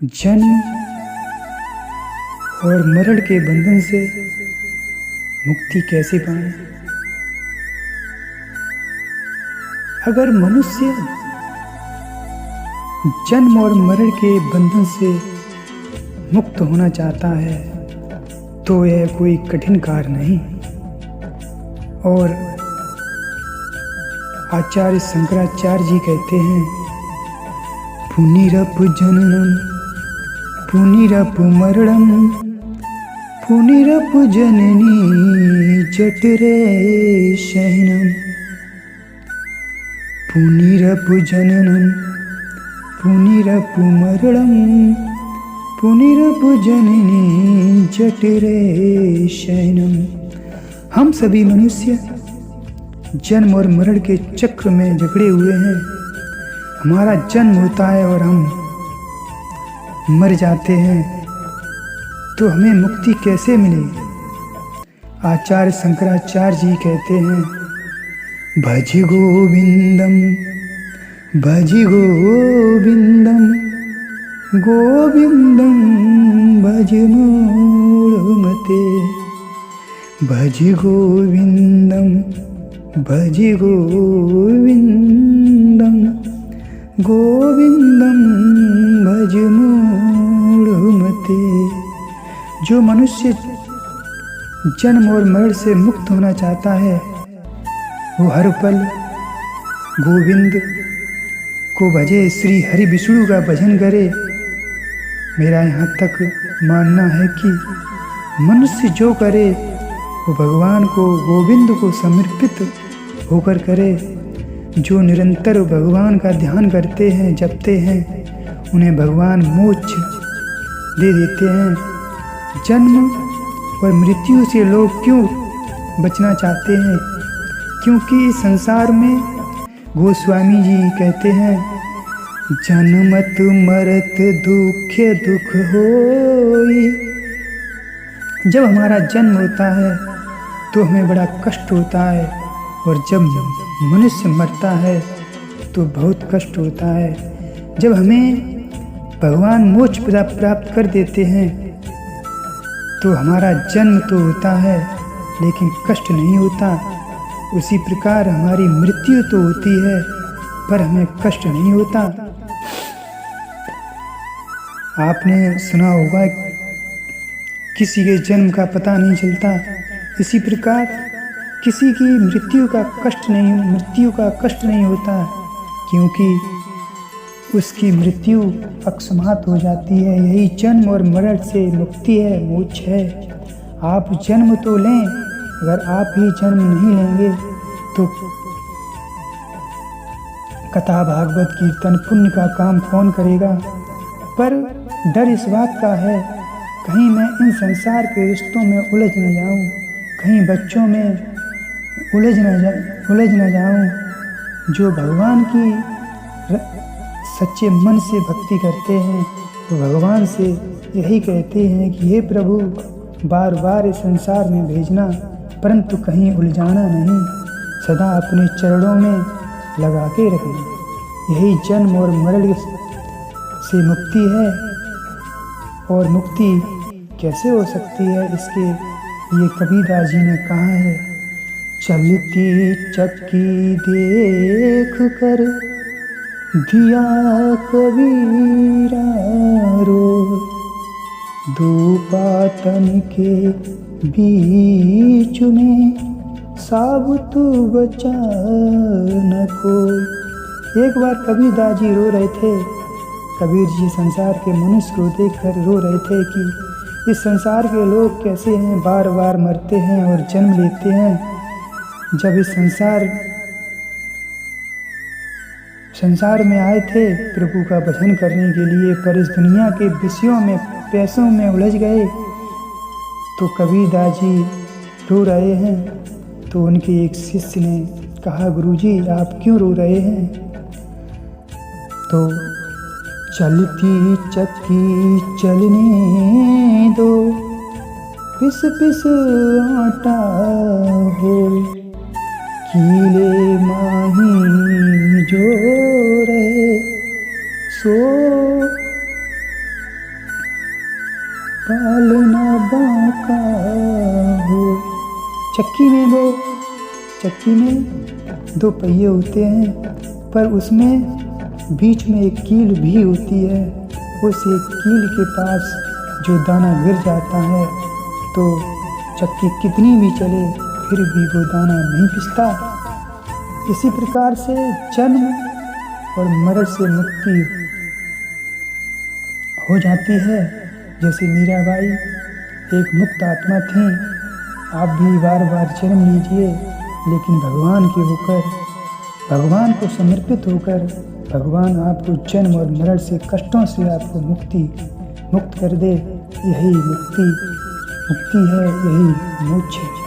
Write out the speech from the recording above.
जन्म और मरण के बंधन से मुक्ति कैसे पाएं? अगर मनुष्य जन्म और मरण के बंधन से मुक्त होना चाहता है तो यह कोई कठिन कार्य नहीं। और आचार्य शंकराचार्य जी कहते हैं, पुनिरपु जननम पुनिरपु मरणम पुनिरपु जननी जठरे शयनम। पुनिरपु जननम पुनिरपु मरणम पुनिरपु जननी जठरे शयनम। हम सभी मनुष्य जन्म और मरण के चक्र में जकड़े हुए हैं। हमारा जन्म होता है और हम मर जाते हैं, तो हमें मुक्ति कैसे मिले? आचार्य शंकराचार्य जी कहते हैं, भज गोविंदम भज गोविंदम गोविंदम भज मूढ़मते। भज गोविंदम भज गोविंदम गोविंदम भज मूढ़मते। जो मनुष्य जन्म और मरण से मुक्त होना चाहता है वो हर पल गोविंद को भजे, श्री हरि विष्णु का भजन करे। मेरा यहाँ तक मानना है कि मनुष्य जो करे वो भगवान को, गोविंद को समर्पित होकर करे। जो निरंतर भगवान का ध्यान करते हैं, जपते हैं, उन्हें भगवान मोक्ष दे देते हैं। जन्म और मृत्यु से लोग क्यों बचना चाहते हैं? क्योंकि इस संसार में गोस्वामी जी कहते हैं, जन्मत मरत दुख दुख होई। जब हमारा जन्म होता है तो हमें बड़ा कष्ट होता है, और जब मनुष्य मरता है तो बहुत कष्ट होता है। जब हमें भगवान मोक्ष प्राप्त कर देते हैं तो हमारा जन्म तो होता है लेकिन कष्ट नहीं होता। उसी प्रकार हमारी मृत्यु तो होती है पर हमें कष्ट नहीं होता। आपने सुना होगा, किसी के जन्म का पता नहीं चलता, इसी प्रकार किसी की मृत्यु का कष्ट नहीं होता, क्योंकि उसकी मृत्यु अकस्मात हो जाती है। यही जन्म और मरण से मुक्ति है, मोक्ष है। आप जन्म तो लें, अगर आप ही जन्म नहीं लेंगे तो कथा भागवत कीर्तन पुण्य का काम कौन करेगा? पर डर इस बात का है, कहीं मैं इन संसार के रिश्तों में उलझ न जाऊं, कहीं बच्चों में उलझ न जाऊं। जो भगवान की सच्चे मन से भक्ति करते हैं तो भगवान से यही कहते हैं कि हे प्रभु, बार बार इस संसार में भेजना, परंतु कहीं उलझाना नहीं, सदा अपने चरणों में लगा के रखना। यही जन्म और मरण से मुक्ति है। और मुक्ति कैसे हो सकती है, इसके ये कबीरदास जी ने कहा है, चलती चक्की देख कर दिया कबीरा रो, दो पातन के बीच में साबुत बचा न कोई। एक बार कबीरदास जी रो रहे थे। कबीर जी संसार के मनुष्य को देखकर रो रहे थे कि इस संसार के लोग कैसे हैं, बार बार मरते हैं और जन्म लेते हैं। जब इस संसार में आए थे प्रभु का भजन करने के लिए, पर इस दुनिया के विषयों में, पैसों में उलझ गए, तो कबीरदास जी रो रहे हैं। तो उनके एक शिष्य ने कहा, गुरुजी आप क्यों रो रहे हैं? तो चलती चक्की चलने दो, पिस पिस आटा हो, कीले माही जो रहे सो काल ना बांका हो। चक्की में 2 पहिए होते हैं, पर उसमें बीच में एक कील भी होती है। उस एक कील के पास जो दाना गिर जाता है तो चक्की कितनी भी चले फिर भी वो दाना नहीं पिसता। इसी प्रकार से जन्म और मरण से मुक्ति हो जाती है। जैसे मीराबाई एक मुक्त आत्मा थी। आप भी बार बार जन्म लीजिए, लेकिन भगवान के होकर, भगवान को समर्पित होकर भगवान आपको जन्म और मरण से, कष्टों से आपको मुक्त कर दे। यही मुक्ति है, यही मोक्ष है।